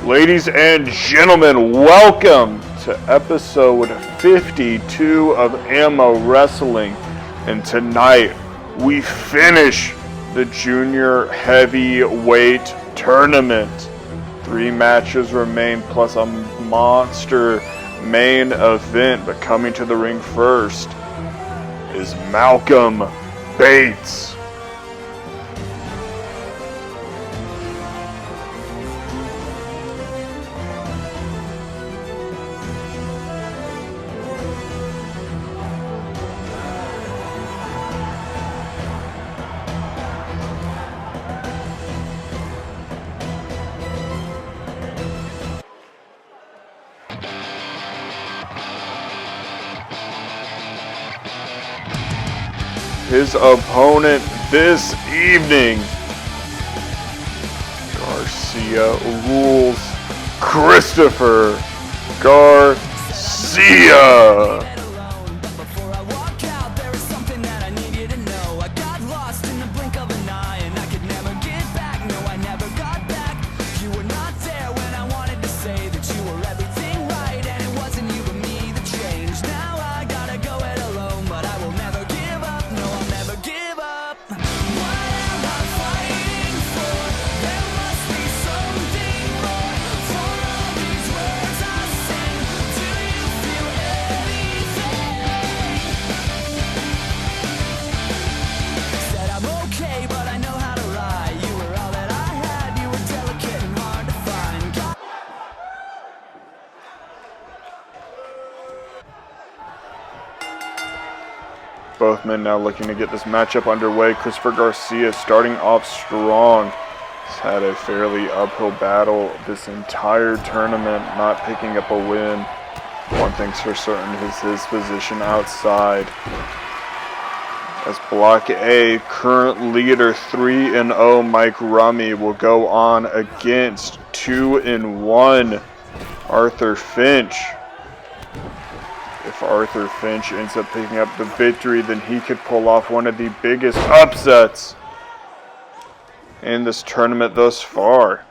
Ladies and gentlemen, welcome to episode 52 of AMO Wrestling. And tonight, we finish the junior heavyweight tournament. 3 matches remain, plus a monster main event. But coming to the ring first is Malcolm Bates. His opponent this evening, Garcia rules, Christopher Garcia. Both men now looking to get this matchup underway. Christopher Garcia starting off strong. He's had a fairly uphill battle this entire tournament, not picking up a win. One thing's for certain is his position outside. As Block A, current leader 3-0 Mike Rummy will go on against 2-1 Arthur Finch. If Arthur Finch ends up picking up the victory, then he could pull off one of the biggest upsets in this tournament thus far.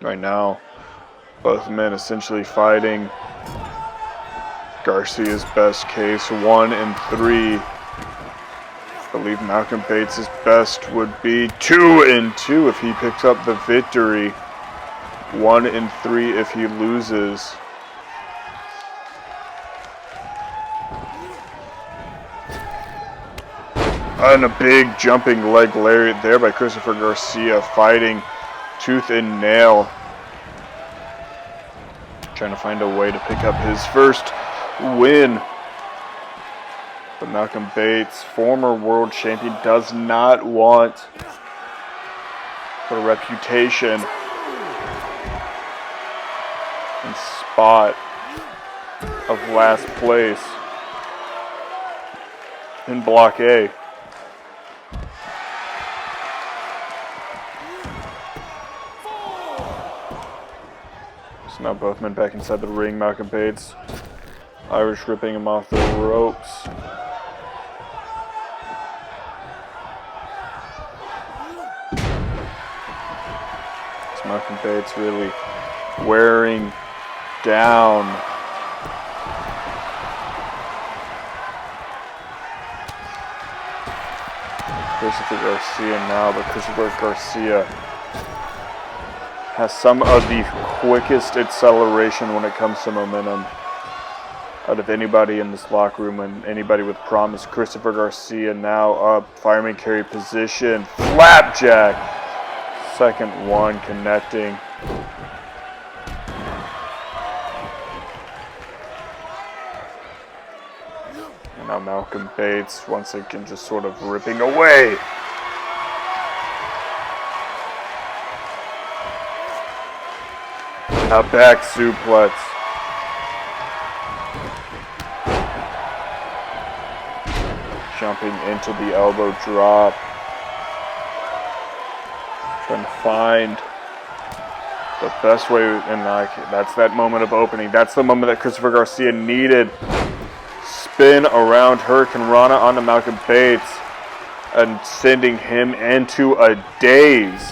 Right now, both men essentially fighting Garcia's best case, 1-3. I believe Malcolm Bates' best would be 2-2 if he picks up the victory, 1-3 if he loses. And a big jumping leg lariat there by Christopher Garcia, fighting tooth and nail. Trying to find a way to pick up his first win. But Malcolm Bates, former world champion, does not want the reputation and spot of last place in Block A. Now both men back inside the ring. Malcolm Bates, Irish ripping him off the ropes. It's Malcolm Bates really wearing down. Christopher Garcia now, but Christopher Garcia has some of the quickest acceleration when it comes to momentum out of anybody in this locker room and anybody with promise. Christopher Garcia now up, fireman carry position, flapjack, second one connecting. And now Malcolm Bates once again just sort of ripping away. A back suplex. Jumping into the elbow drop. Trying to find the best way, and that's that moment of opening. That's the moment that Christopher Garcia needed. Spin around Hurricane Rana onto Malcolm Bates and sending him into a daze.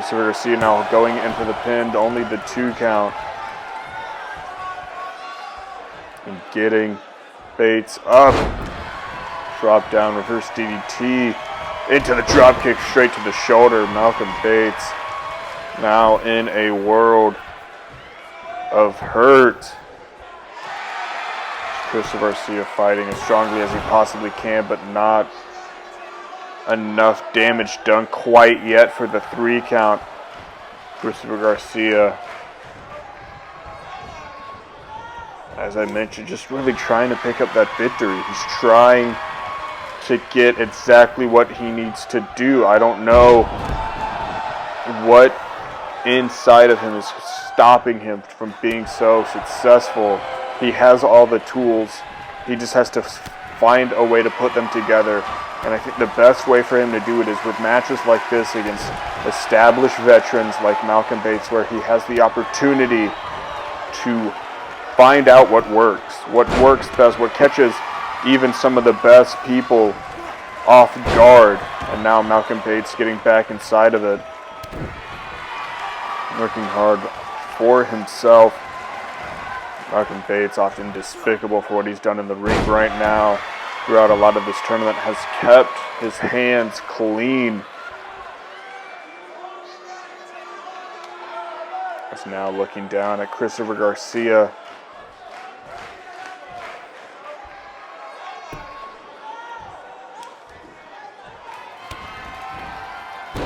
Christopher Garcia now going in for the pin, only the 2 count. And getting Bates up. Drop down, reverse DDT. Into the drop kick, straight to the shoulder. Malcolm Bates now in a world of hurt. Christopher Garcia fighting as strongly as he possibly can, but not enough damage done quite yet for the 3 count. Christopher Garcia, as I mentioned, just really trying to pick up that victory. He's trying to get exactly what he needs to do. I don't know what inside of him is stopping him from being so successful. He has all the tools. He just has to find a way to put them together. And I think the best way for him to do it is with matches like this against established veterans like Malcolm Bates, where he has the opportunity to find out what works best, what catches even some of the best people off guard. And now Malcolm Bates getting back inside of it, working hard for himself. Malcolm Bates, often despicable for what he's done in the ring right now throughout a lot of this tournament, has kept his hands clean. Is now looking down at Christopher Garcia.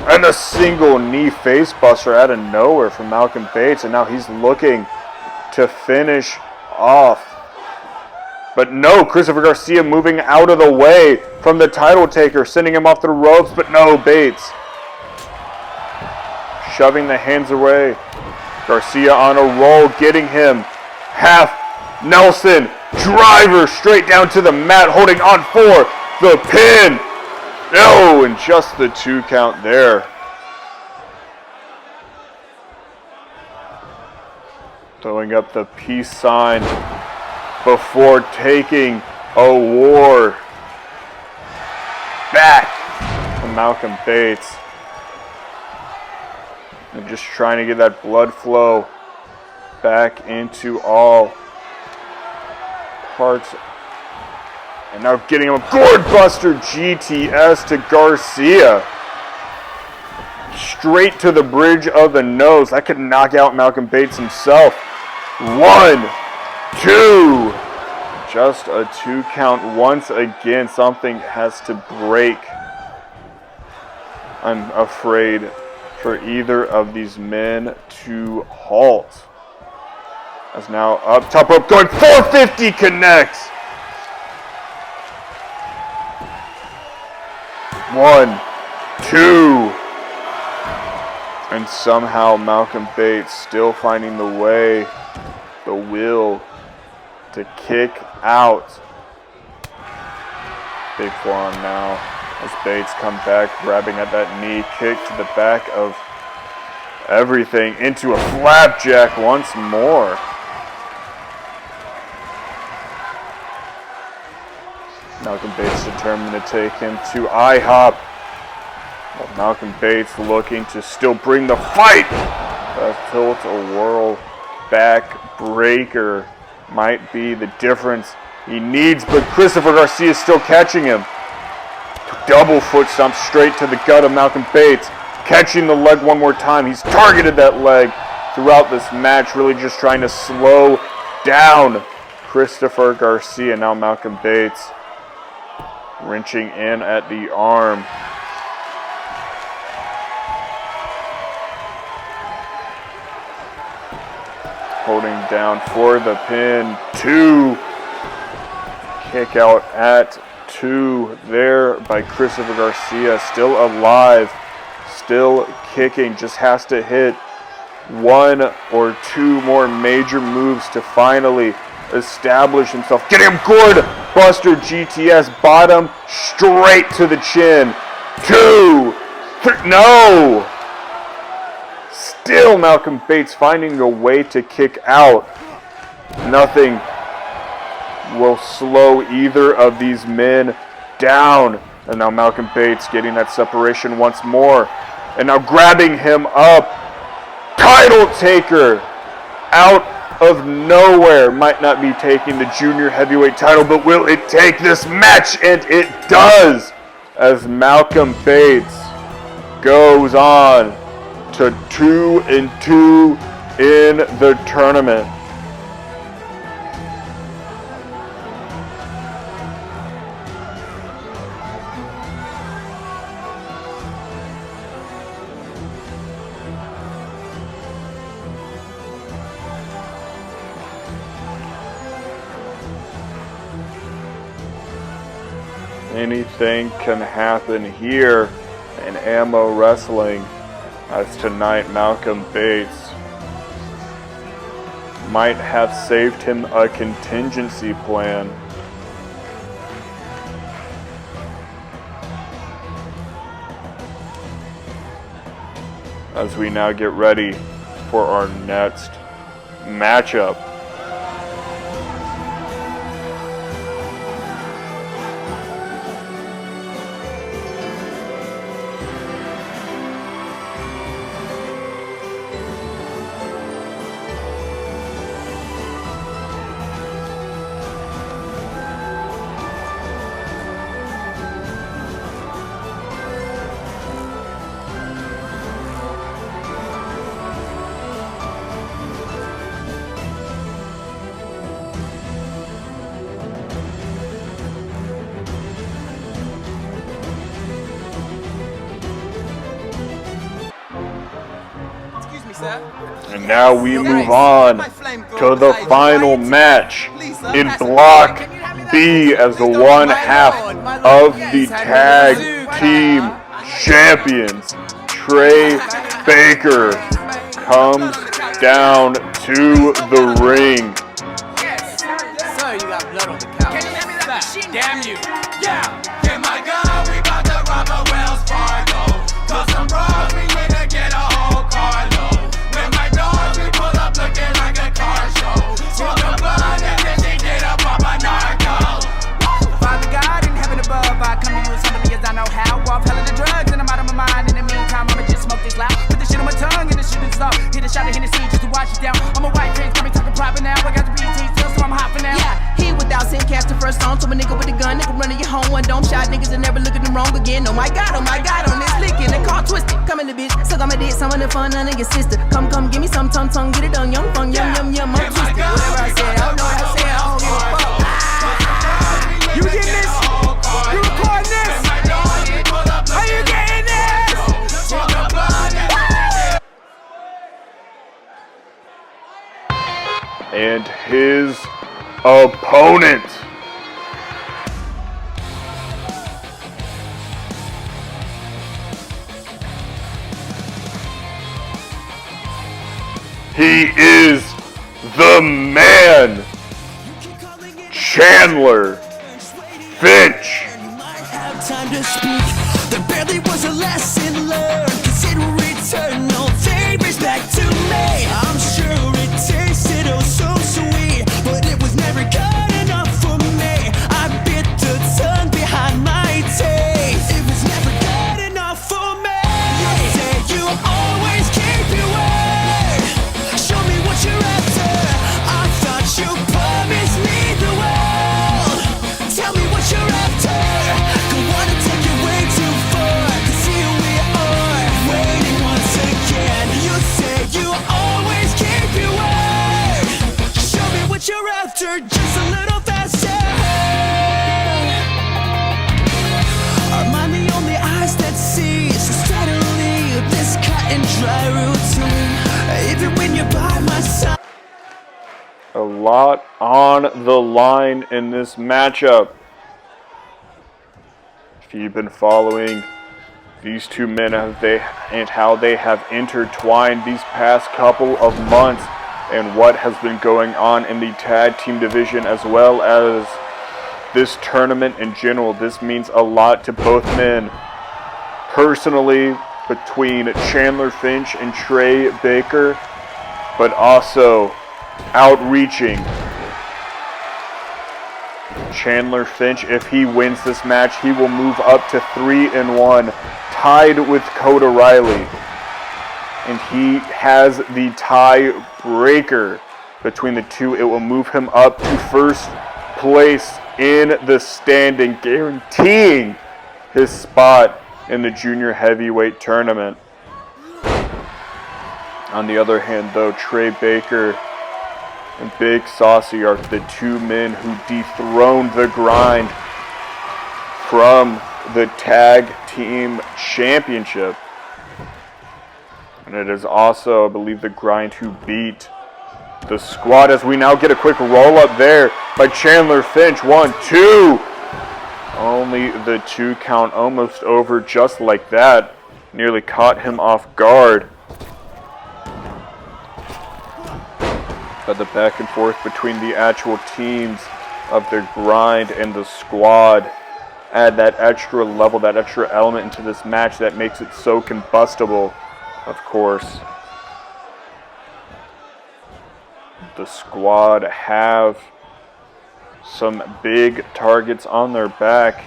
And a single knee face buster out of nowhere from Malcolm Bates, and now he's looking to finish off. But no, Christopher Garcia moving out of the way from the title taker, sending him off the ropes, but no, Bates shoving the hands away. Garcia on a roll, getting him half Nelson driver straight down to the mat, holding on for the pin. No, and just the 2 count there. Throwing up the peace sign before taking a war back from Malcolm Bates. And just trying to get that blood flow back into all parts. And now getting him a gourd buster GTS to Garcia. Straight to the bridge of the nose. That could knock out Malcolm Bates himself. 1, 2. Just a 2 count once again. Something has to break. I'm afraid for either of these men to halt. As now up top rope going 450 connects. 1, 2. And somehow Malcolm Bates still finding the way, the will to kick out. Big forearm now as Bates come back, grabbing at that knee, kick to the back of everything into a flapjack once more. Malcolm Bates determined to take him to IHOP. Well, Malcolm Bates looking to still bring the fight. That tilt-a-whirl back breaker might be the difference he needs, but Christopher Garcia is still catching him. Double foot stomp straight to the gut of Malcolm Bates. Catching the leg one more time. He's targeted that leg throughout this match, really just trying to slow down Christopher Garcia. Now Malcolm Bates wrenching in at the arm. Holding down for the pin. 2. Kick out at 2 there by Christopher Garcia. Still alive. Still kicking. Just has to hit 1 or 2 more major moves to finally establish himself. Get him gourd buster GTS. Bottom straight to the chin. 2. 3. No! Still Malcolm Bates finding a way to kick out. Nothing will slow either of these men down. And now Malcolm Bates getting that separation once more. And now grabbing him up. Title taker out of nowhere. Might not be taking the junior heavyweight title, but will it take this match? And it does, as Malcolm Bates goes on to 2-2 in the tournament. Anything can happen here in AMO Wrestling, as tonight Malcolm Bates might have saved him a contingency plan. As we now get ready for our next matchup. And now we move on to the final match in Block B, as the one half of the tag team champions, Trey Baker, comes down to the ring. Sir, you got blood on the couch. Damn you. Yeah, get my gun, we bout to rob a Wells Fargo. Cause I'm broke, we need to get a whole carload. With my dogs, we pull up looking like a car show. Smoke a blunt and then she did a pop a narco. Father God in heaven above, I come to you as humbly as I know how. Off hell of the drugs and I'm out of my mind. In the meantime, I'ma just smoke this loud. Put the shit on my tongue and the shit is off. Hit a shot of Hennessy just to wash it down. I'm a white prince, got me talking proper now. I got the BT still, so I'm hot for now. Yeah, he without sin cast the first song to a nigga with a gun. Nigga running your home, one dome shot. Niggas that never look at them wrong again. Oh my god, on this licking. The car twisted, coming to bitch. Suck on my dick, some of the fun, none of your sister. Come, give me some tongue, get it done. Young fun, yum, I'm twisted. Whatever I say, I don't know what I say, I don't give a fuck. You getting this? You recording this? Are you getting this? And his opponent, he is the Man Chandler Finch. Time to speak. There barely was a lesson learned. Consider eternal favors back to me. I'm sure it tasted oh so sweet, but it was never good enough for me. I bit the tongue behind my taste. It was never good enough for me. You say you always keep your word. Show me what you're after. I thought you promised me the world. Tell me what you're after. Wanna take it way too far, 'cause here we are, waiting once again. You say you always keep your word. Show me what you're after, just a little faster. Am I the only eyes that see? So steadily, this cut and dry routine. Even when you're by my side. A lot on the line in this matchup. If you've been following these two men and how they have intertwined these past couple of months and what has been going on in the tag team division as well as this tournament in general, this means a lot to both men. Personally, between Chandler Finch and Trey Baker, but also outreaching Chandler Finch, if he wins this match, he will move up to 3-1, tied with OReilly. And he has the tiebreaker between the two. It will move him up to first place in the standing, guaranteeing his spot in the junior heavyweight tournament. On the other hand, though, Trey Baker and Big Saucy are the two men who dethroned the Grind from the Tag Team Championship. And it is also, I believe, the Grind who beat the Squad, as we now get a quick roll up there by Chandler Finch. 1, 2. Only the 2 count, almost over just like that. Nearly caught him off guard. But the back and forth between the actual teams of the Grind and the Squad add that extra level, that extra element into this match that makes it so combustible, of course. The Squad have some big targets on their back,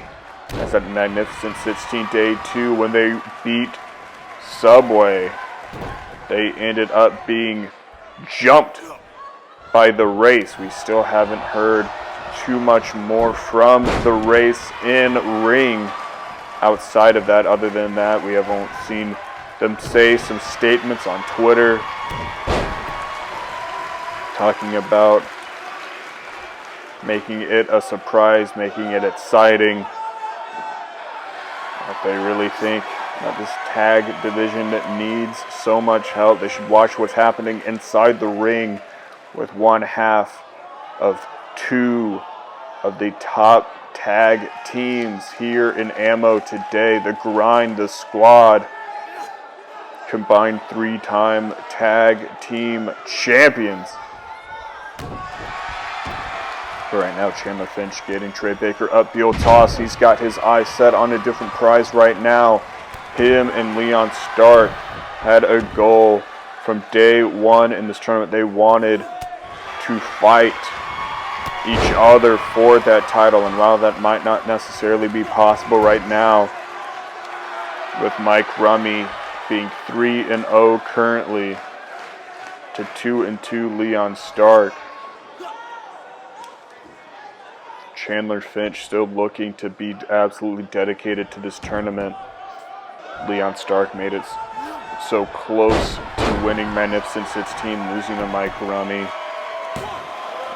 as that Magnificent 16 Day 2, when they beat Subway, they ended up being jumped by the Race. We still haven't heard too much more from the Race in ring. Outside of that, other than that, we haven't seen them say some statements on Twitter talking about making it a surprise, making it exciting. If they really think that this tag division needs so much help, they should watch what's happening inside the ring with one half of 2 of the top tag teams here in AMO today. The Grind, the Squad, combined 3-time tag team champions. But right now, Chandler Finch getting Trey Baker up the old toss. He's got his eyes set on a different prize right now. Him and Leon Stark had a goal from day one in this tournament. They wanted to fight each other for that title, and while that might not necessarily be possible right now, with Mike Rummy being 3-0 currently to 2-2 Leon Stark, Chandler Finch still looking to be absolutely dedicated to this tournament. Leon Stark made it so close to winning Magnificent 16, losing to Mike Rummy,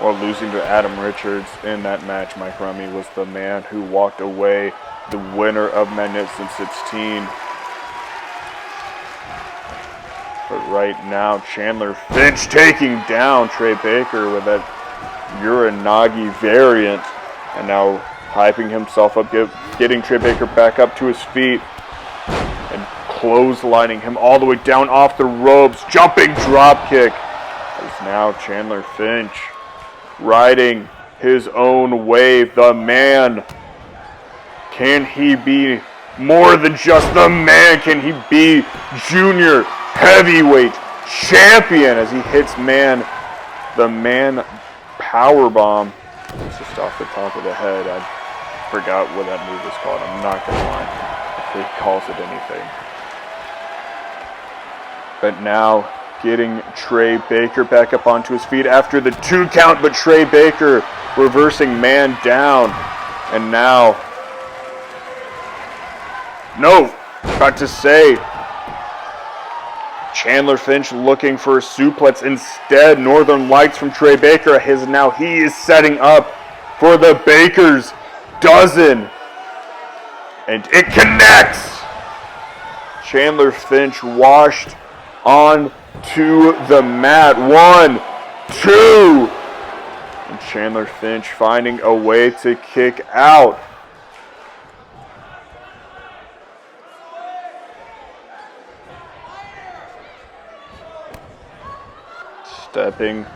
or losing to Adam Richards in that match. Mike Rummy was the man who walked away the winner of Magnificent 16. But right now, Chandler Finch taking down Trey Baker with that Uranagi variant. And now hyping himself up, getting Trey Baker back up to his feet. And clotheslining him all the way down off the ropes. Jumping drop kick. As now Chandler Finch riding his own wave. The man. Can he be more than just the man? Can he be junior heavyweight champion as he hits the man powerbomb? It's just off the top of the head. I forgot what that move is called. I'm not going to lie if he calls it anything. But now getting Trey Baker back up onto his feet after the 2 count, but Trey Baker reversing man down. And now, about to say, Chandler Finch looking for a suplex. Instead, Northern Lights from Trey Baker. He is setting up for the Baker's dozen. And it connects. Chandler Finch washed onto the mat. 1, 2. And Chandler Finch finding a way to kick out. Stepping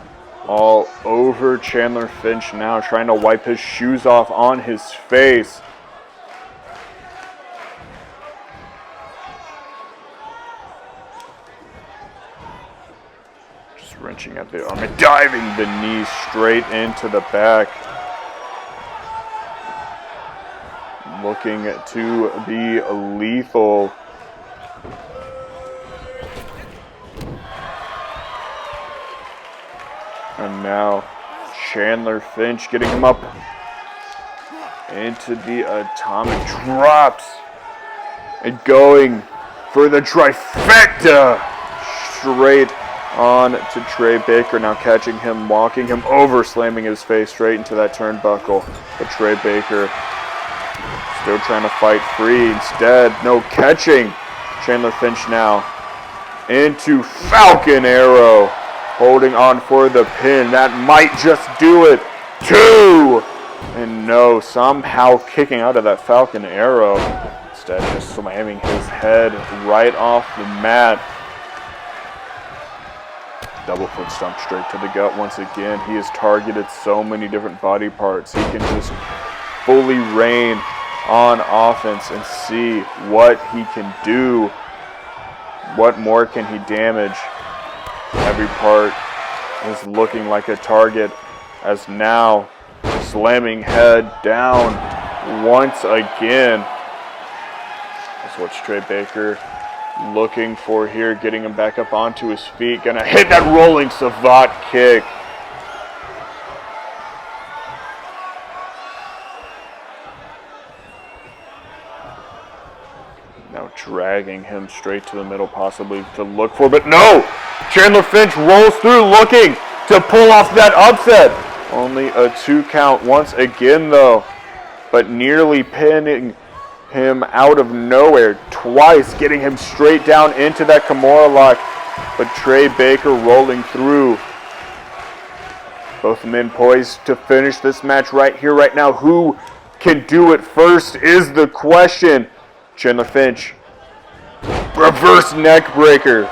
all over Chandler Finch now, trying to wipe his shoes off on his face. Just wrenching at the arm and diving the knee straight into the back. looking to be lethal. And now Chandler Finch getting him up into the atomic drops and going for the trifecta straight on to Trey Baker, now catching him, walking him over, slamming his face straight into that turnbuckle. But Trey Baker still trying to fight free. Instead, no catching. Chandler Finch now into Falcon Arrow, holding on for the pin. That might just do it. 2! And no, somehow kicking out of that Falcon Arrow. Instead, just slamming his head right off the mat. Double foot stomp straight to the gut once again. He has targeted so many different body parts. He can just fully reign on offense and see what he can do. What more can he damage? Every part is looking like a target, as now slamming head down once again. That's what Trey Baker looking for here, getting him back up onto his feet. Gonna hit that rolling savate kick. Now dragging him straight to the middle, possibly to look for, but no! Chandler Finch rolls through, looking to pull off that upset. Only a 2 count once again though, but nearly pinning him out of nowhere twice, getting him straight down into that Kimura lock. But Trey Baker rolling through. Both men poised to finish this match right here, right now. Who can do it first is the question. Chandler Finch, reverse neck breaker,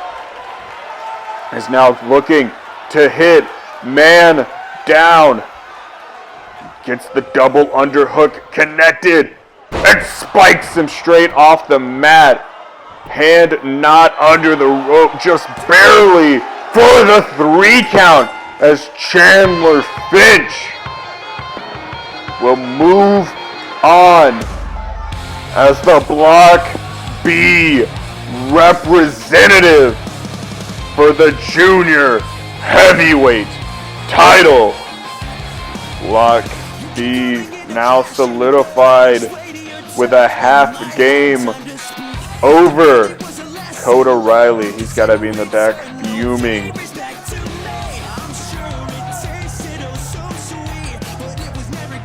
is now looking to hit man down. Gets the double underhook connected and spikes him straight off the mat. Hand not under the rope, just barely for the 3 count, as Chandler Finch will move on as the Block B representative for the junior heavyweight title. Block B now solidified with a half game over OReilly. He's got to be in the back fuming.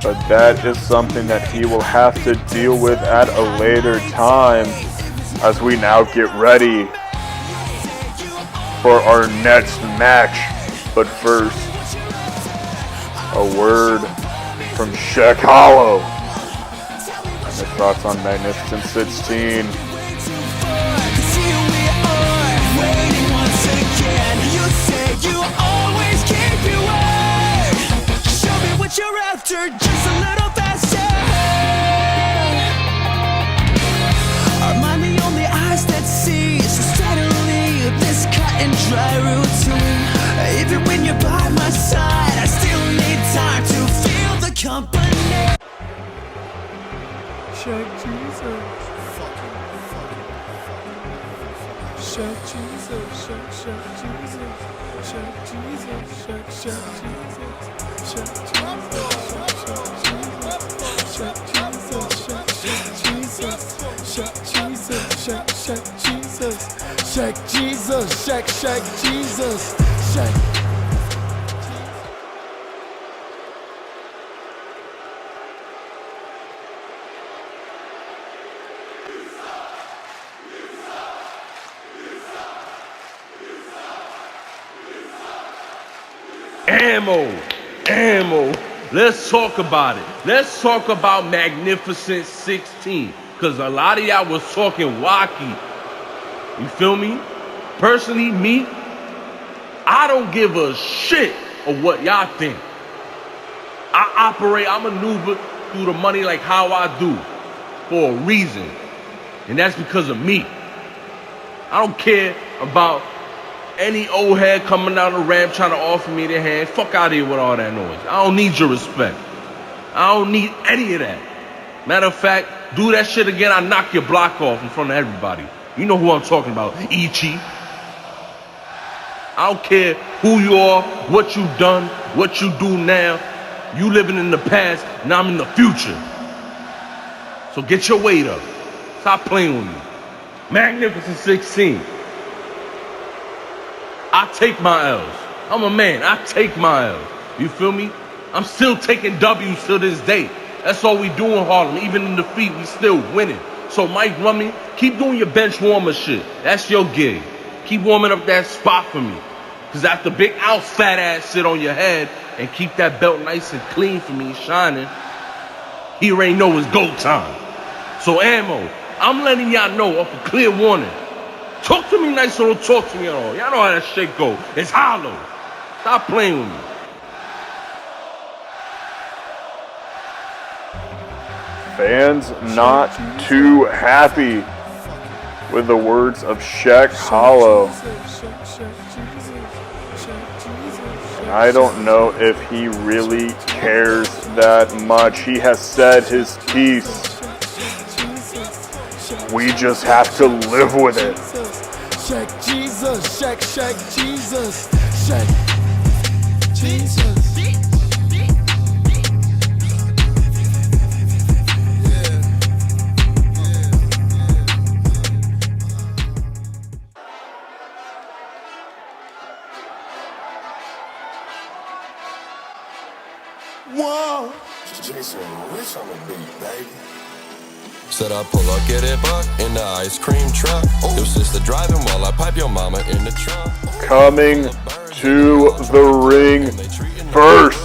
But that is something that he will have to deal with at a later time, as we now get ready for our next match. But first, a word from Shaq Hollow and his thoughts on Magnificent 16. You're after just a little faster. Am I the only eyes that see so steadily this cut and dry routine? Even when you're by my side, I still need time to feel the company. Shaq Jesus. Shaq Jesus. Shaq Jesus. Shaq Jesus. Shaq Jesus. Shaq Jesus, Shaq Jesus, Shaq. AMO. Let's talk about it. Let's talk about Magnificent 16. Because a lot of y'all was talking wacky. You feel me? Personally, me, I don't give a shit of what y'all think. I maneuver through the money like how I do for a reason. And that's because of me. I don't care about any old head coming down the ramp trying to offer me their hand. Fuck out of here with all that noise. I don't need your respect. I don't need any of that. Matter of fact, Do that shit again, I knock your block off in front of everybody. You know who I'm talking about, Ichi. I don't care who you are, what you done, what you do now. You living in the past, now I'm in the future. So get your weight up. Stop playing with me. Magnificent 16. I take my L's. I'm a man, I take my L's. You feel me? I'm still taking W's to this day. That's all we do in Harlem. Even in defeat, we still winning. So Mike Rummy, keep doing your bench warmer shit. That's your gig. Keep warming up that spot for me. Cause after Big Al's fat ass sit on your head and keep that belt nice and clean for me, shining, he already know it's go time. So AMO, I'm letting y'all know off a clear warning. Talk to me nice or don't talk to me at all. Y'all know how that shit go. It's hollow. Stop playing with me. Fans not too happy with the words of Shaq Hollow. And I don't know if he really cares that much. He has said his piece. We just have to live with it. Shaq Jesus, Shaq Jesus, Shaq Jesus. Whoa. Jason Rich on the beat, baby. Said I pull up, get it buck in the ice cream truck. Your sister driving while I pipe your mama in the trunk. Coming to the ring first,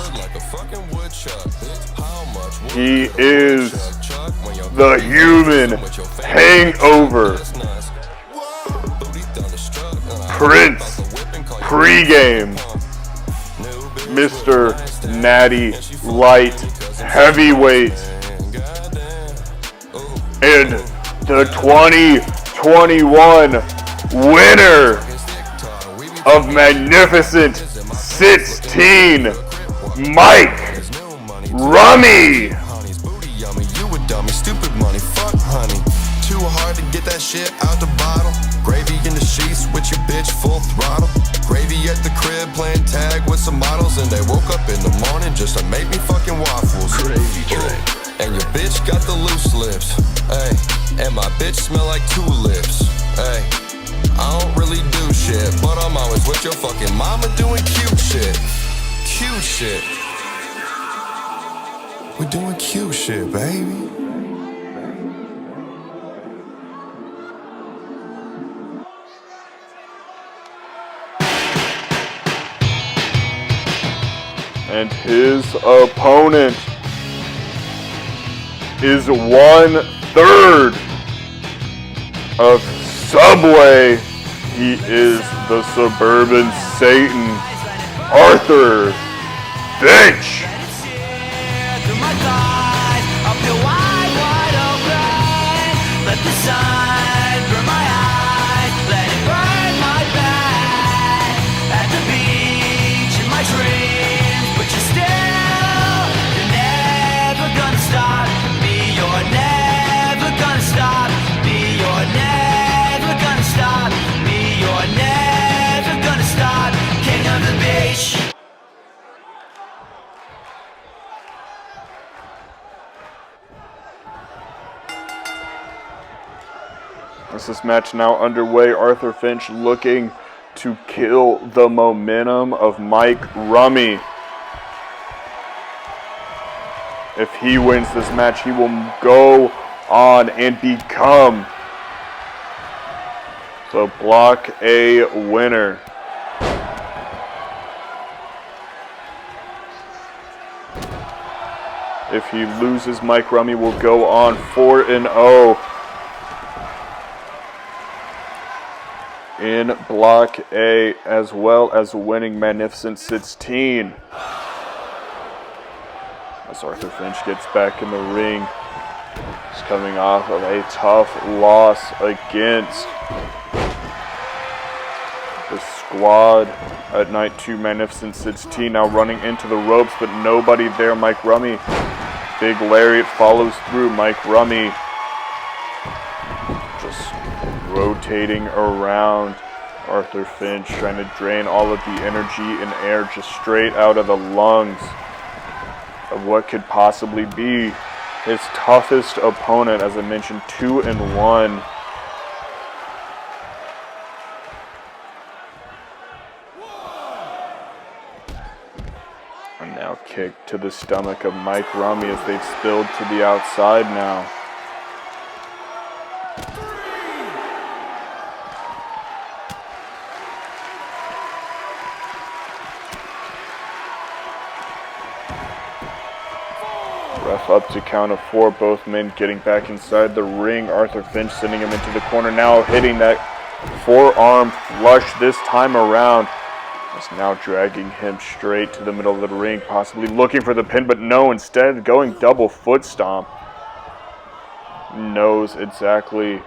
he is the human hangover. Prince pregame, Mr. Natty Light Heavyweight, and the 2021 winner of Magnificent 16, Mike Rummy. You a dummy, stupid money, fuck honey. Too hard to get that shit out the bottle. Gravy in the sheets with your bitch full throttle. Gravy at the crib playing tag with some models, and they woke up in the morning just to make me fucking waffles. Crazy Trey. And your bitch got the loose lips, hey. And my bitch smell like tulips, hey. I don't really do shit, but I'm always with your fucking mama doing cute shit. Cute shit. We're doing cute shit, baby. And his opponent is 1/3 of Subway. He is the suburban Satan, Arthur Finch. As this match now underway, Arthur Finch looking to kill the momentum of Mike Rummy. If he wins this match, he will go on and become the Block A winner. If he loses, Mike Rummy will go on 4-0 in Block A, as well as winning Magnificent 16. As Arthur Finch gets back in the ring, he's coming off of a tough loss against the Squad at Night 2 Magnificent 16. Now running into the ropes, but nobody there. Mike Rummy, big lariat follows through. Mike Rummy rotating around. Arthur Finch trying to drain all of the energy and air just straight out of the lungs of what could possibly be his toughest opponent. As I mentioned, 2-1. And now kick to the stomach of Mike Rummy as they've spilled to the outside now. Ref up to count of 4, both men getting back inside the ring. Arthur Finch sending him into the corner, now hitting that forearm flush this time around. Is now dragging him straight to the middle of the ring, possibly looking for the pin, but no, instead going double foot stomp. Knows exactly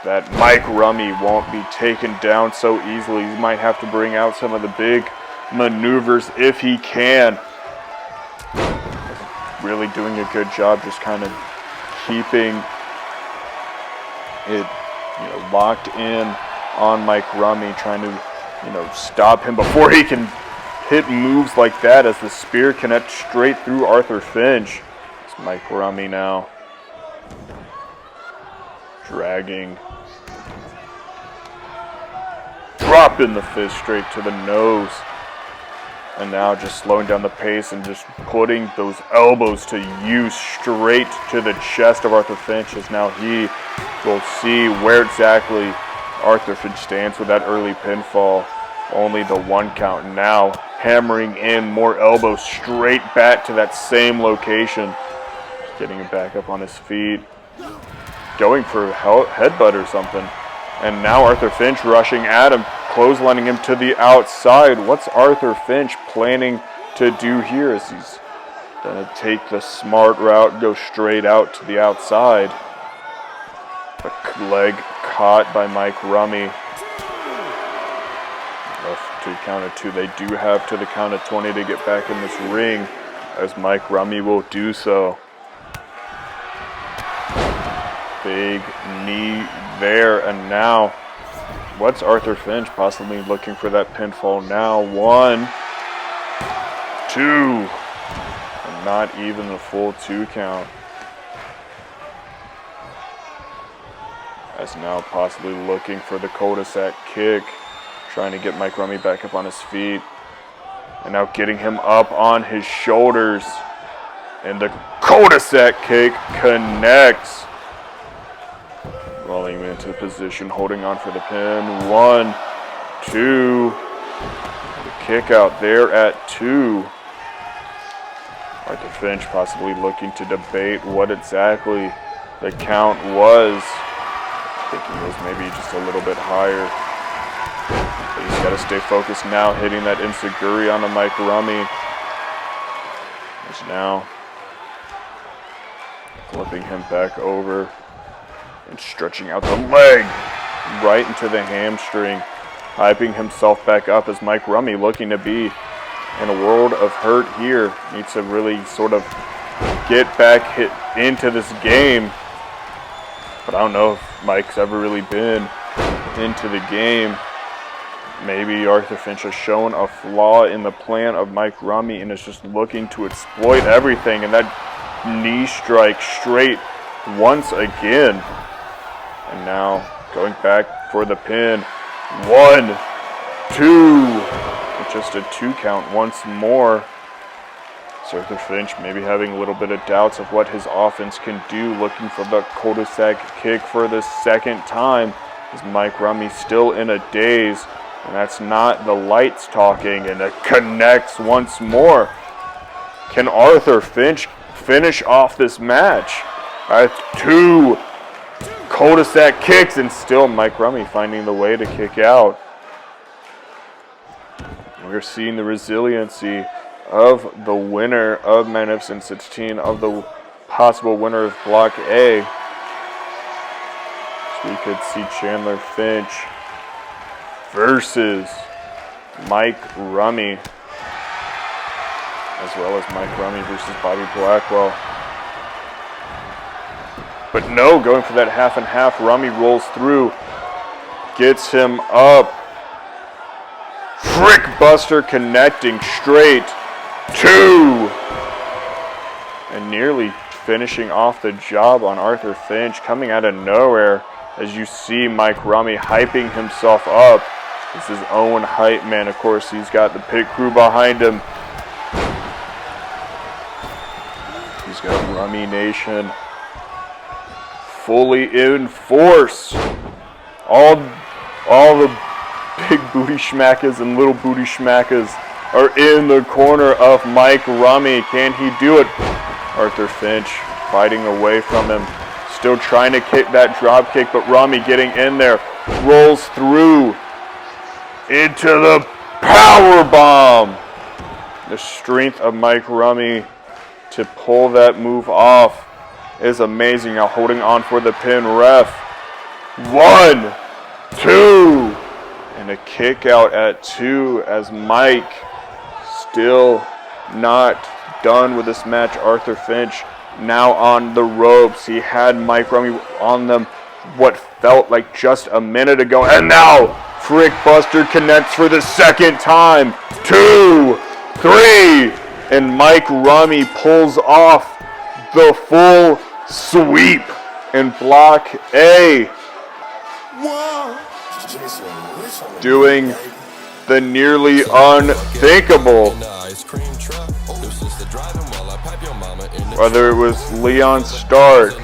that Mike Rummy won't be taken down so easily. He might have to bring out some of the big maneuvers if he can. Really doing a good job just kind of keeping it, locked in on Mike Rummy, trying to, stop him before he can hit moves like that as the spear connects straight through Arthur Finch. It's Mike Rummy now dragging, dropping the fist straight to the nose. And now just slowing down the pace and just putting those elbows to use straight to the chest of Arthur Finch, as now he will see where exactly Arthur Finch stands with that early pinfall. Only the 1 count now, hammering in more elbows straight back to that same location. Getting him back up on his feet. Going for a headbutt or something. And now Arthur Finch rushing at him, clotheslining him to the outside. What's Arthur Finch planning to do here? As he's going to take the smart route, go straight out to the outside. A leg caught by Mike Rummy. Up to count of 2. They do have to the count of 20 to get back in this ring, as Mike Rummy will do so. Big knee there, and now what's Arthur Finch possibly looking for that pinfall now? 1, 2, and not even the full 2 count. As now possibly looking for the cul-de-sac kick, trying to get Mike Rummy back up on his feet, and now getting him up on his shoulders, and the cul-de-sac kick connects. Rolling him into position, holding on for the pin. 1, 2. The kick out there at 2. Arthur Finch possibly looking to debate what exactly the count was. Thinking it was maybe just a little bit higher. But he's got to stay focused now, hitting that enziguri on the Mike Rummy. He's now flipping him back over and stretching out the leg right into the hamstring, hyping himself back up as Mike Rummy looking to be in a world of hurt here. Needs to really sort of get back into this game. But I don't know if Mike's ever really been into the game. Maybe Arthur Finch has shown a flaw in the plan of Mike Rummy and is just looking to exploit everything. And that knee strike straight once again. And now going back for the pin. 1, 2. Just a 2 count once more. Arthur Finch maybe having a little bit of doubts of what his offense can do, looking for the cul-de-sac kick for the second time. As Mike Rummy still in a daze, and that's not the lights talking, and it connects once more. Can Arthur Finch finish off this match? 2 cul-de-sac kicks, and still Mike Rummy finding the way to kick out. We're seeing the resiliency of the winner of Magnificent 16, of the possible winner of Block A. So we could see Chandler Finch versus Mike Rummy, as well as Mike Rummy versus Bobby Blackwell. But no, going for that half and half. Rummy rolls through, gets him up. Frick Buster connecting straight 2. And nearly finishing off the job on Arthur Finch, coming out of nowhere. As you see Mike Rummy hyping himself up. It's his own hype man. Of course, he's got the pit crew behind him. He's got Rummy Nation fully in force. All the big booty schmackers and little booty schmackers are in the corner of Mike Rummy. Can he do it? Arthur Finch fighting away from him. Still trying to kick that drop kick, but Rummy getting in there. Rolls through into the power bomb. The strength of Mike Rummy to pull that move off is amazing. Now holding on for the pin. Ref. 1, 2. And a kick out at 2 as Mike still not done with this match. Arthur Finch now on the ropes. He had Mike Rummy on them what felt like just a minute ago. And now Frick Buster connects for the second time. 2, 3. And Mike Rummy pulls off the full sweep in Block A. Doing the nearly unthinkable. Whether it was Leon Stark,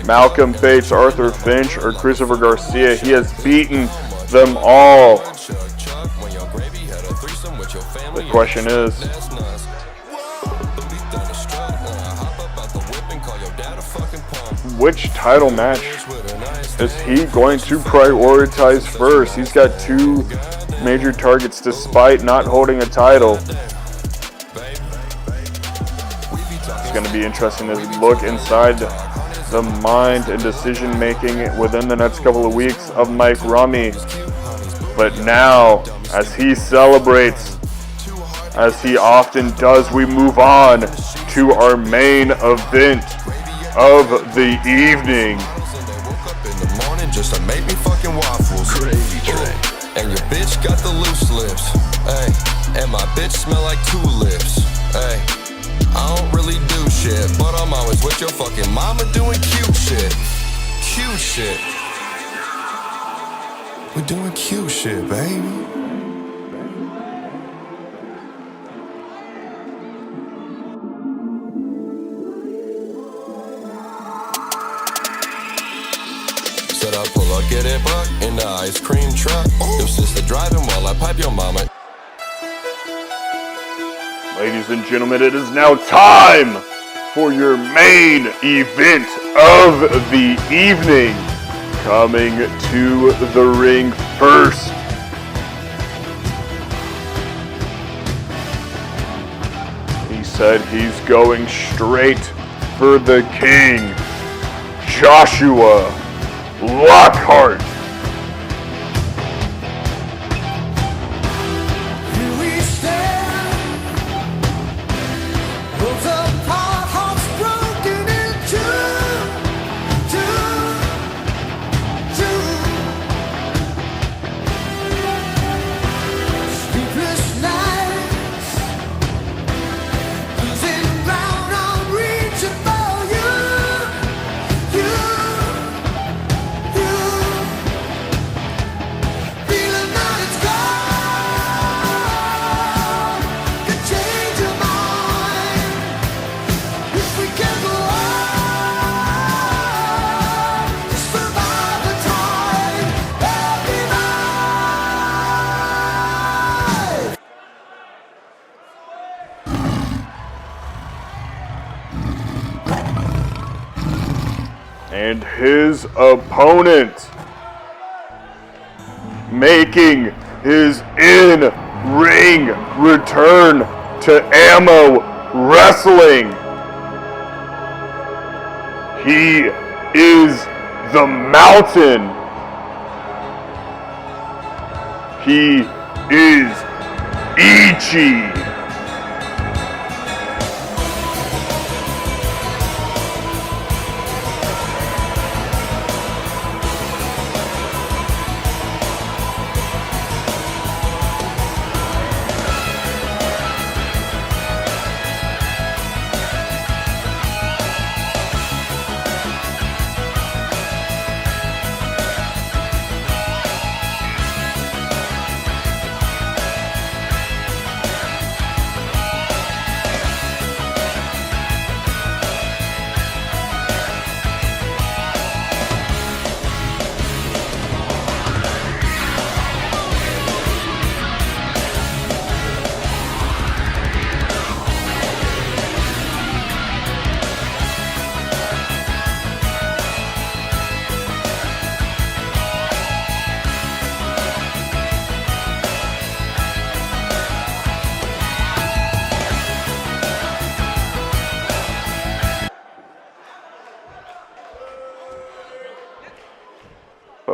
Malcolm Bates, Arthur Finch, or Christopher Garcia, he has beaten them all. The question is, which title match is he going to prioritize first? He's got 2 major targets despite not holding a title. It's going to be interesting to look inside the mind and decision making within the next couple of weeks of Mike Rummy. But now, as he celebrates, as he often does, we move on to our main event of the evening. Just to make me fucking waffles. Crazy Trey. And your bitch got the loose lips. Hey, and my bitch smell like tulips. Hey, I don't really do shit, but I'm always with your fucking mama doing cute shit. Cute shit. We're doing cute shit, baby. I pull up, get it buck in the ice cream truck. Your sister driving while I pipe your mama. Ladies and gentlemen, it is now time for your main event of the evening. Coming to the ring first. He said he's going straight for the king, Joshua Lockhart. And his opponent, making his in-ring return to AMO Wrestling. He is the Mountain. He is Ichi.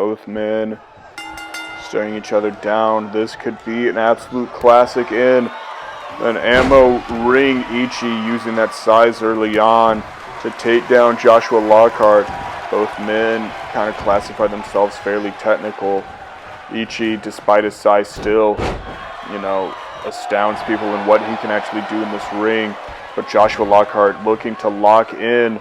Both men staring each other down. This could be an absolute classic in an AMO ring. Ichi using that size early on to take down Joshua Lockhart. Both men kind of classify themselves fairly technical. Ichi, despite his size, still, astounds people in what he can actually do in this ring. But Joshua Lockhart looking to lock in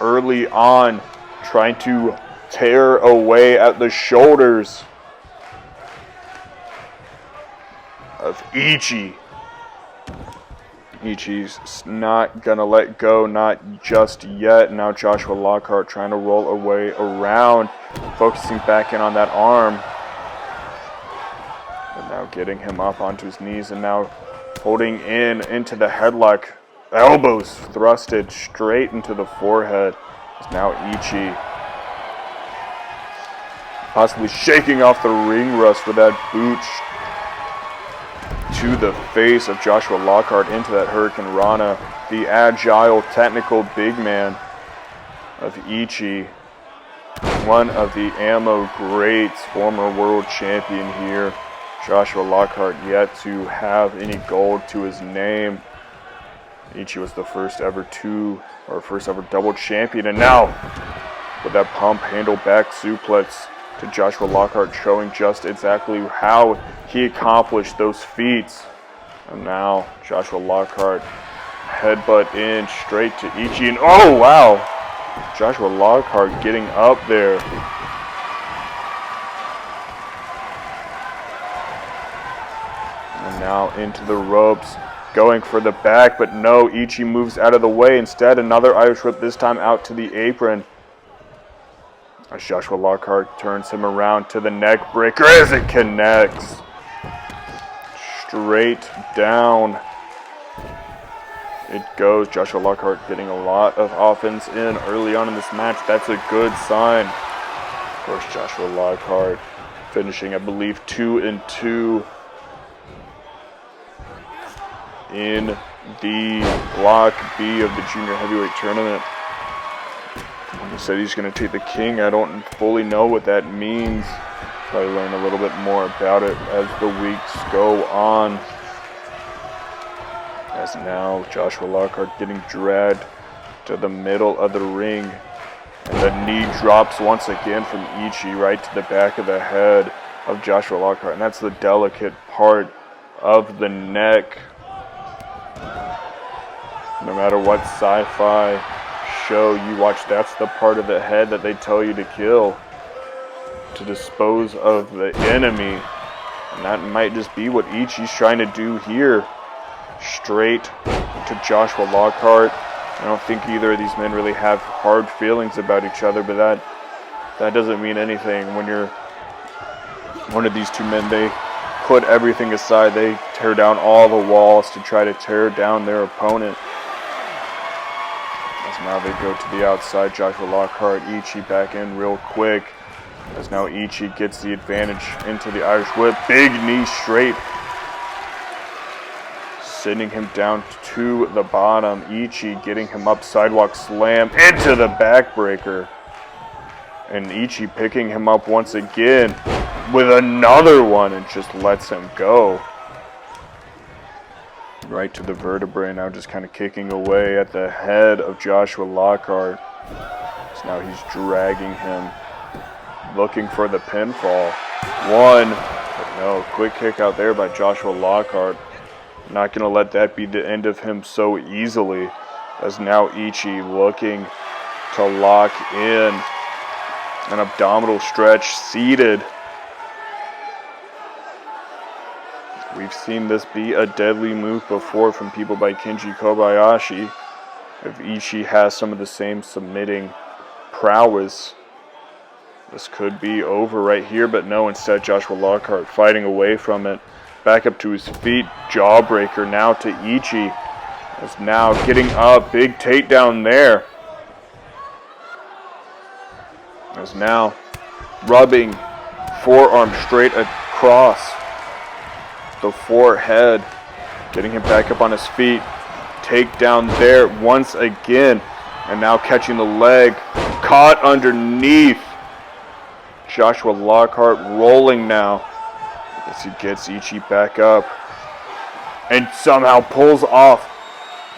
early on, trying to tear away at the shoulders of Ichi. Ichi's not gonna let go, not just yet. Now Joshua Lockhart trying to roll away around, focusing back in on that arm. And now getting him up onto his knees and now holding into the headlock. Elbows thrusted straight into the forehead. It's now Ichi possibly shaking off the ring rust with that boot to the face of Joshua Lockhart into that Hurricane Rana. The agile, technical big man of Ichi. One of the AMO greats, former world champion here. Joshua Lockhart yet to have any gold to his name. Ichi was the first ever double champion, and now with that pump handle back suplex to Joshua Lockhart, showing just exactly how he accomplished those feats. And now Joshua Lockhart headbutt in straight to Ichi, and oh wow, Joshua Lockhart getting up there. And now into the ropes, going for the back, but no, Ichi moves out of the way. Instead, another Irish whip, this time out to the apron. As Joshua Lockhart turns him around to the neck breaker as it connects. Straight down it goes. Joshua Lockhart getting a lot of offense in early on in this match. That's a good sign. Of course, Joshua Lockhart finishing, I believe, 2-2 in the Block B of the Junior Heavyweight Tournament. He said he's going to take the king. I don't fully know what that means. Probably learn a little bit more about it as the weeks go on. As now Joshua Lockhart getting dragged to the middle of the ring. And the knee drops once again from Ichi right to the back of the head of Joshua Lockhart. And that's the delicate part of the neck. No matter what sci-fi show you watch, that's the part of the head that they tell you to kill, to dispose of the enemy. And that might just be what Ichi's trying to do here. Straight to Joshua Lockhart. I don't think either of these men really have hard feelings about each other, but that doesn't mean anything. When you're one of these two men, they put everything aside. They tear down all the walls to try to tear down their opponent. As now they go to the outside, Joshua Lockhart, Ichi back in real quick. As now Ichi gets the advantage into the Irish whip. Big knee straight, sending him down to the bottom. Ichi getting him up, sidewalk slam into the backbreaker. And Ichi picking him up once again with another one and just lets him go. Right to the vertebrae, now just kind of kicking away at the head of Joshua Lockhart. So now he's dragging him, looking for the pinfall. One, but no, quick kick out there by Joshua Lockhart. Not going to let that be the end of him so easily, as now Ichi looking to lock in an abdominal stretch, seated. We've seen this be a deadly move before from people by Kenji Kobayashi. If Ichi has some of the same submitting prowess, this could be over right here, but no, instead Joshua Lockhart fighting away from it. Back up to his feet, jawbreaker now to Ichi. As now getting up, big takedown there. As now rubbing forearm straight across the forehead, getting him back up on his feet. Takedown there once again, and now catching the leg, caught underneath Joshua Lockhart rolling now as he gets Ichi back up and somehow pulls off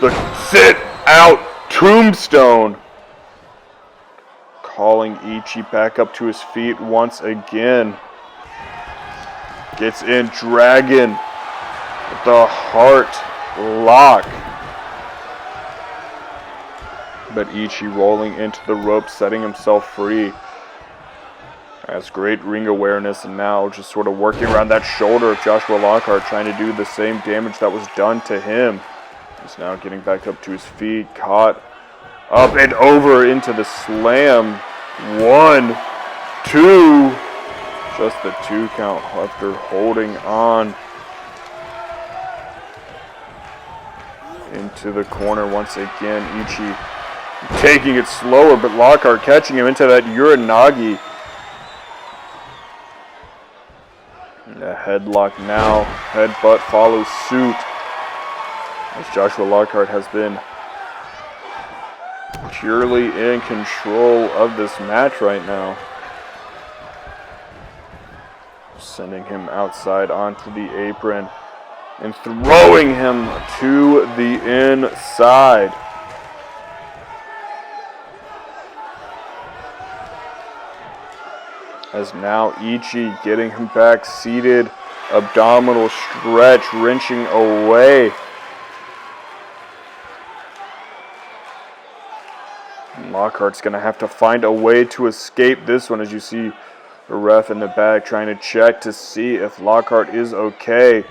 the sit-out tombstone. Calling Ichi back up to his feet once again. Gets in Dragon with the heart lock. But Ichi rolling into the ropes, setting himself free. Has great ring awareness and now just sort of working around that shoulder of Joshua Lockhart, trying to do the same damage that was done to him. He's now getting back up to his feet, caught up and over into the slam. 1, 2. Just the 2 count after holding on. Into the corner once again. Ichi taking it slower, but Lockhart catching him into that Uranagi. A headlock now. Headbutt follows suit. As Joshua Lockhart has been purely in control of this match right now. Sending him outside onto the apron and throwing him to the inside. As now Ichi getting him back seated, abdominal stretch, wrenching away. And Lockhart's going to have to find a way to escape this one, as you see the ref in the back trying to check to see if Lockhart is okay.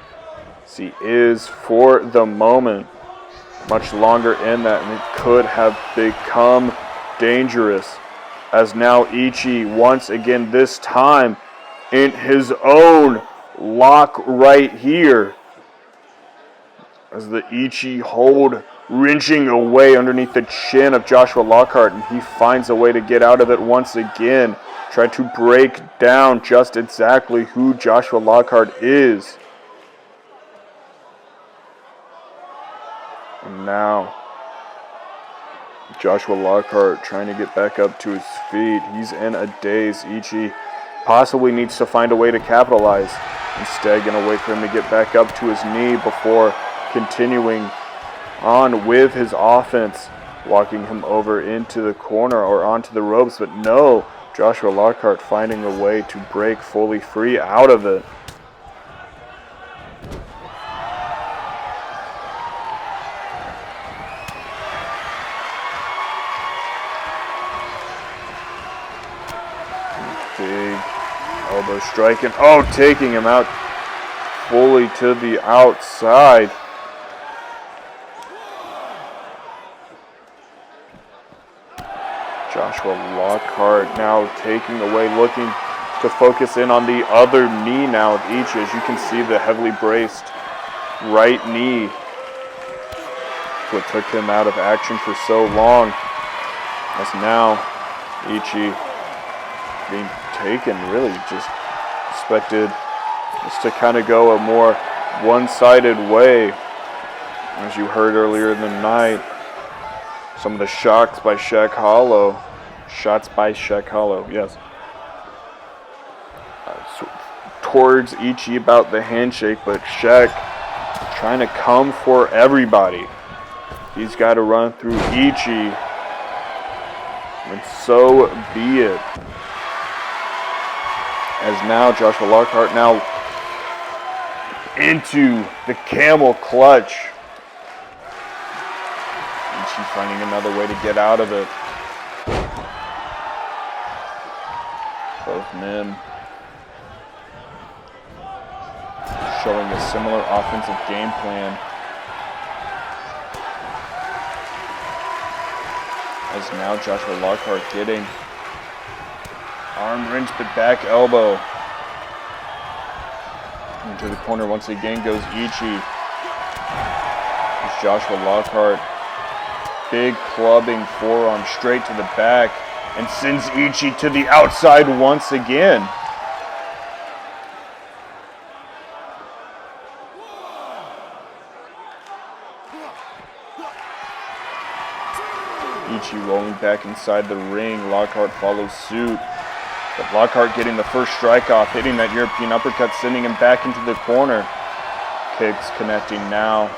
As he is for the moment. Much longer in that, and it could have become dangerous. As now Ichi once again, this time in his own lock right here. As the Ichi hold wrenching away underneath the chin of Joshua Lockhart, and he finds a way to get out of it once again. Try to break down just exactly who Joshua Lockhart is. And now Joshua Lockhart trying to get back up to his feet. He's in a daze. Ichi possibly needs to find a way to capitalize. Instead, going to wait for him to get back up to his knee before continuing on with his offense, walking him over into the corner or onto the ropes. But no, Joshua Lockhart finding a way to break fully free out of it. Big elbow striking. Oh, taking him out fully to the outside. Joshua Lockhart now taking away, looking to focus in on the other knee now of Ichi. As you can see, the heavily braced right knee. What took him out of action for so long. As now Ichi being taken, really just expected this to kind of go a more one-sided way. As you heard earlier in the night, some of the shots by Shaq Hollow, yes. Towards Ichi about the handshake, but Shaq trying to come for everybody. He's got to run through Ichi, and so be it. As now Joshua Lockhart now into the camel clutch. Ichi finding another way to get out of it. Both men showing a similar offensive game plan. As now Joshua Lockhart getting arm wrench, but back elbow. Into the corner once again goes Ichi. As Joshua Lockhart, big clubbing forearm straight to the back, and sends Ichi to the outside once again. Ichi rolling back inside the ring. Lockhart follows suit. But Lockhart getting the first strike off, hitting that European uppercut, sending him back into the corner. Kicks connecting now.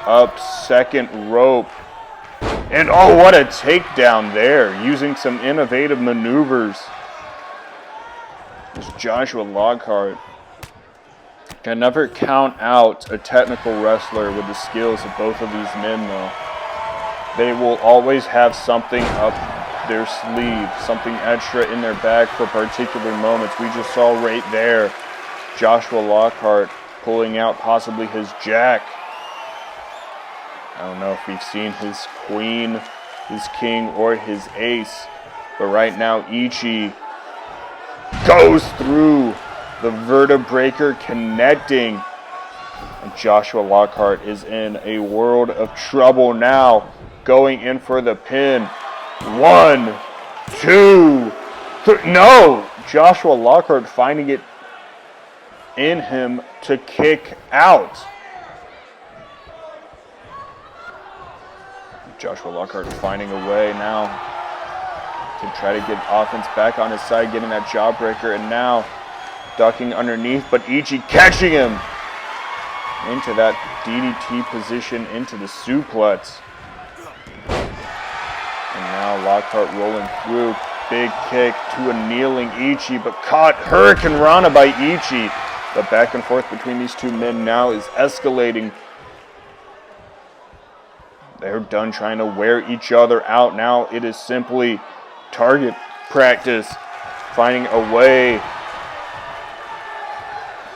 Up second rope. And oh, what a takedown there, using some innovative maneuvers. It's Joshua Lockhart. Can never count out a technical wrestler with the skills of both of these men, though. They will always have something up their sleeve, something extra in their bag for particular moments. We just saw right there Joshua Lockhart pulling out possibly his jack. I don't know if we've seen his queen, his king, or his ace. But right now, Ichi goes through the vertebraker, connecting. And Joshua Lockhart is in a world of trouble now, going in for the pin. 1, 2, 3. No! Joshua Lockhart finding it in him to kick out. Joshua Lockhart finding a way now to try to get offense back on his side, getting that jawbreaker, and now ducking underneath, but Ichi catching him into that DDT position, into the suplex. And now Lockhart rolling through, big kick to a kneeling Ichi, but caught Hurricane Rana by Ichi. The back and forth between these two men now is escalating. They're done trying to wear each other out. Now it is simply target practice, finding a way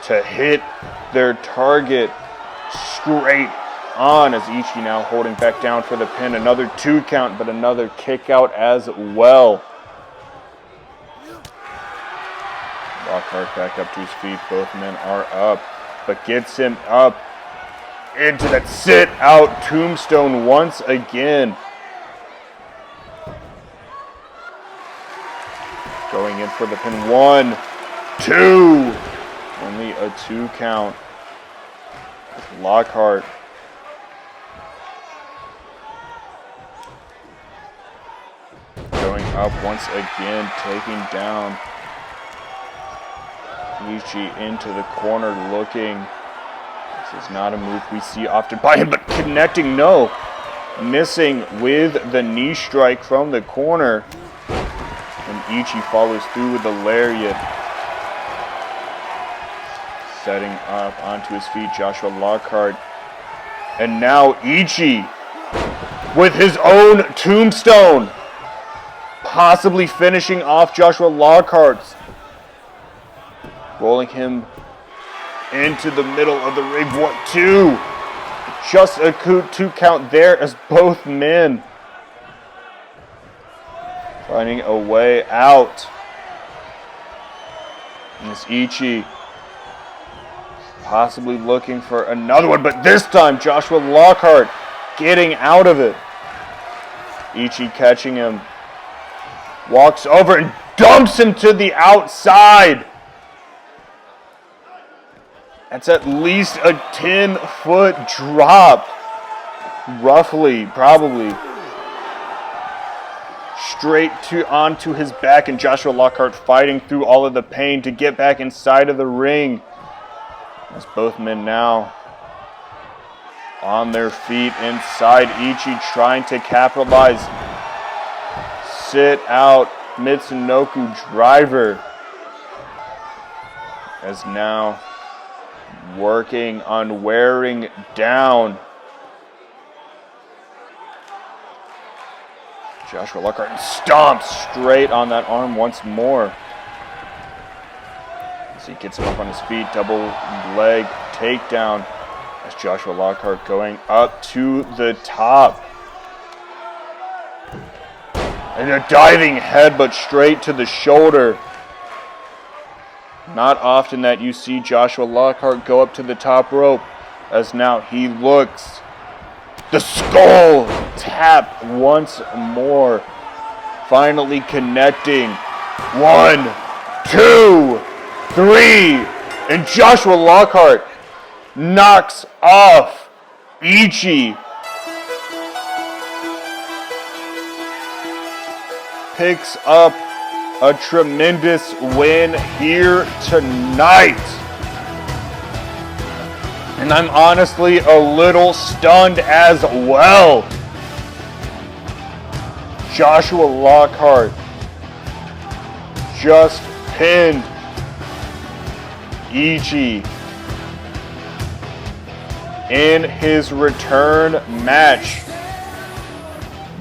to hit their target straight on, as Ichi now holding back down for the pin. Another 2 count, but another kick out as well. Lockhart back up to his feet. Both men are up, but gets him up into that sit out tombstone once again. Going in for the pin. 1, 2. Only a 2 count. Lockhart going up once again, taking down Ichi into the corner, looking. This is not a move we see often by him, but connecting, no. Missing with the knee strike from the corner. And Ichi follows through with the lariat. Setting up onto his feet, Joshua Lockhart. And now Ichi with his own tombstone. Possibly finishing off Joshua Lockhart's. Rolling him into the middle of the ring. 1, 2. Just a 2 count there as both men finding a way out. And it's Ichi possibly looking for another one, but this time Joshua Lockhart getting out of it. Ichi catching him. Walks over and dumps him to the outside. That's at least a 10-foot drop. Roughly, probably. Straight onto his back, and Joshua Lockhart fighting through all of the pain to get back inside of the ring. As both men now on their feet inside. Ichi trying to capitalize. Sit out Mitsunoku driver. As now working on wearing down Joshua Lockhart, and stomps straight on that arm once more. So he gets him up on his feet, double leg takedown as Joshua Lockhart going up to the top. And a diving headbutt straight to the shoulder. Not often that you see Joshua Lockhart go up to the top rope, as now he looks. The skull tap once more. Finally connecting. 1, 2, 3. And Joshua Lockhart knocks off Ichi. Picks up a tremendous win here tonight. And I'm honestly a little stunned as well. Joshua Lockhart just pinned Ichi in his return match.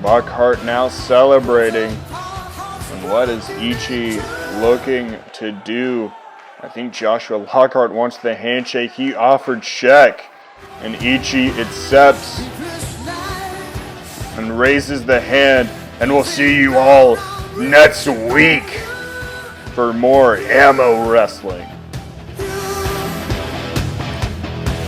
Lockhart now celebrating. And what is Ichi looking to do? I think Joshua Lockhart wants the handshake. He offered check. And Ichi accepts and raises the hand. And we'll see you all next week for more AMO wrestling.